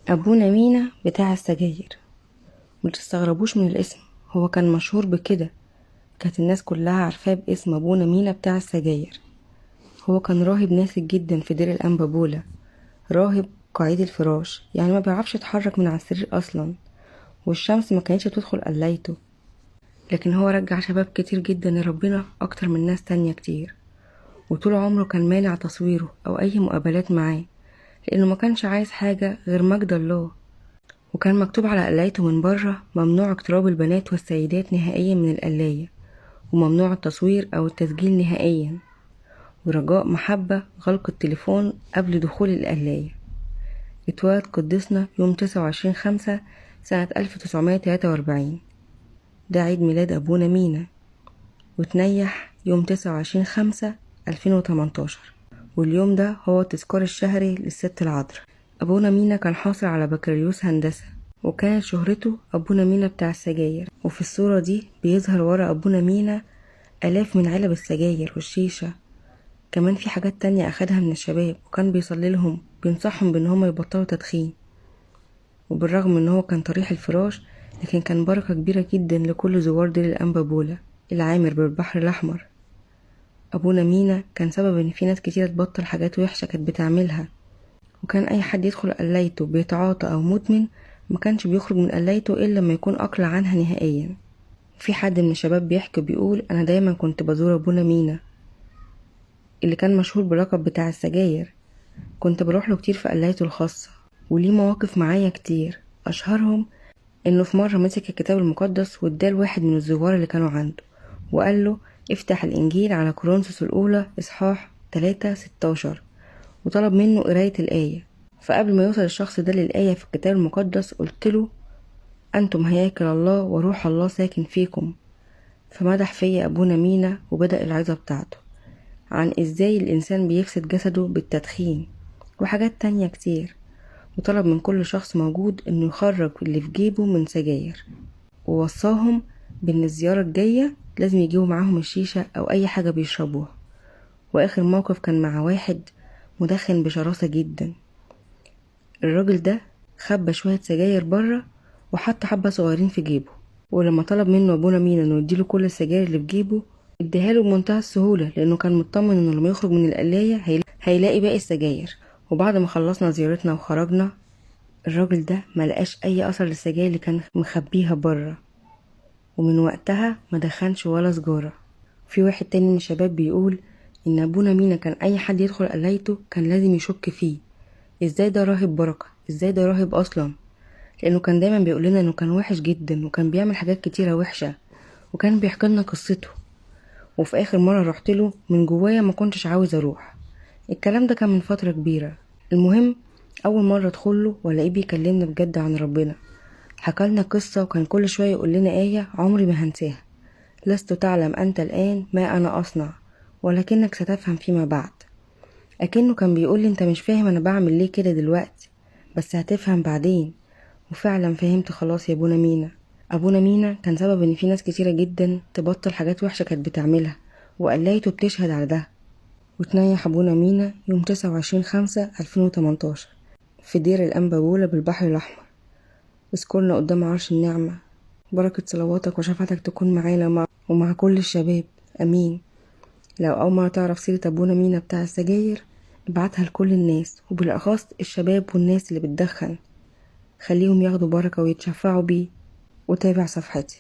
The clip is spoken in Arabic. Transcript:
ابونا مينا بتاع السجاير. متستغربوش من الاسم، هو كان مشهور بكده. كانت الناس كلها عارفاه باسم ابونا مينا بتاع السجاير. هو كان راهب ناسك جدا في دير الانبا بولا، راهب قاعد الفراش، يعني ما بيعرفش يتحرك من على السرير اصلا، والشمس ما كانتش تدخل قلايته. لكن هو رجع شباب كتير جدا لربنا اكتر من ناس تانية كتير. وطول عمره كان مانع تصويره او اي مقابلات معاه، لانه ما كانش عايز حاجة غير مجد الله. وكان مكتوب على قلايته من بره: ممنوع اقتراب البنات والسيدات نهائيا من القلاية، وممنوع التصوير او التسجيل نهائيا، ورجاء محبة غلق التليفون قبل دخول القلاية. اتولد قدسنا يوم 29/5 سنة 1943، ده عيد ميلاد أبونا مينا. وتنيح يوم 29/5/2018، واليوم ده هو التذكار الشهري للست العذراء. أبونا مينا كان حاصل على بكالوريوس هندسة، وكانت شهرته أبونا مينا بتاع السجاير. وفي الصورة دي بيظهر ورا أبونا مينا آلاف من علب السجاير والشيشة. كمان في حاجات تانية أخدها من الشباب، وكان بيصلي لهم، بينصحهم بأن هم يبطلوا تدخين. وبالرغم أن هو كان طريح الفراش، لكن كان بركة كبيرة جدا لكل زوار دير الأنبا بولا العامر بالبحر الأحمر. أبونا مينا كان سبب أن في ناس كتيرة تبطل حاجات وحشة كانت بتعملها. وكان أي حد يدخل قلايته بيتعاطى أو مدمن، ما كانش بيخرج من قلايته إلا لما يكون أقلع عنها نهائيا. في حد من الشباب بيحكي بيقول: أنا دايما كنت بزور أبونا مينا اللي كان مشهور باللقب بتاع السجاير، كنت بروح له كتير في قلايته الخاصة، وليه مواقف معايا كتير. أشهرهم إنه في مرة مسك الكتاب المقدس واداه لواحد من الزوار اللي كانوا عنده، وقال له: افتح الإنجيل على كورنثوس الأولى إصحاح 3:16، وطلب منه قراية الآية. فقبل ما يوصل الشخص ده للآية في الكتاب المقدس قلت له: أنتم هياكل الله وروح الله ساكن فيكم. فمدح فيا أبونا مينا، وبدأ العظة بتاعته عن إزاي الإنسان بيفسد جسده بالتدخين وحاجات تانية كتير. وطلب من كل شخص موجود إنه يخرج اللي في جيبه من سجاير، ووصاهم بإن الزيارة الجاية لازم يجيبوا معاهم الشيشة أو أي حاجة بيشربوها. وآخر موقف كان مع واحد مدخن بشراسة جدا. الراجل ده خبى شوية سجاير بره، وحط حبة صغيرين في جيبه، ولما طلب منه أبونا مينا إنه يديله كل السجاير اللي في جيبه، اديها له بمنتهى السهولة، لأنه كان مطمن إنه لما يخرج من القلاية هيلاقي باقي السجاير. وبعد ما خلصنا زيارتنا وخرجنا، الراجل ده ملقاش أي أثر للسجاير اللي كان مخبيها بره، ومن وقتها ما دخنش ولا سجارة. في واحد تاني من الشباب بيقول إن أبونا مينا كان أي حد يدخل قلايته كان لازم يشك فيه: ازاي ده راهب بركة؟ ازاي ده راهب أصلا؟ لأنه كان دايما بيقول لنا إنه كان وحش جدا، وكان بيعمل حاجات كتيرة وحشة، وكان بيحكي لنا قصته. وفي آخر مرة رحت له من جوايا ما كنتش عاوز أروح. الكلام ده كان من فترة كبيرة. المهم، أول مرة أدخله ولاقيه بيكلمنا بجد عن ربنا. حكالنا قصة، وكان كل شوية يقول لنا آية عمري ما هنساها: لست تعلم أنت الآن ما أنا أصنع، ولكنك ستفهم فيما بعد. أكنه كان بيقول لي: أنت مش فاهم أنا بعمل ليه كده دلوقتي، بس هتفهم بعدين. وفعلا فهمت خلاص يا أبونا مينا. أبونا مينا كان سبب إن في ناس كتيرة جدا تبطل حاجات وحشة كانت بتعملها، وقلايته بتشهد على ده. وتنيح أبونا مينا يوم 29/5/2018 في دير الأنبا بولا بالبحر الأحمر. اذكرنا قدام عرش النعمة. بركة صلواتك وشفاعتك تكون معانا ومع كل الشباب، أمين. لو أول مرة تعرف سيرة أبونا مينا بتاع السجاير، ابعتها لكل الناس، وبالأخص الشباب والناس اللي بتدخن، خليهم ياخدوا بركة ويتشفعوا بيه. وتابع صفحتي.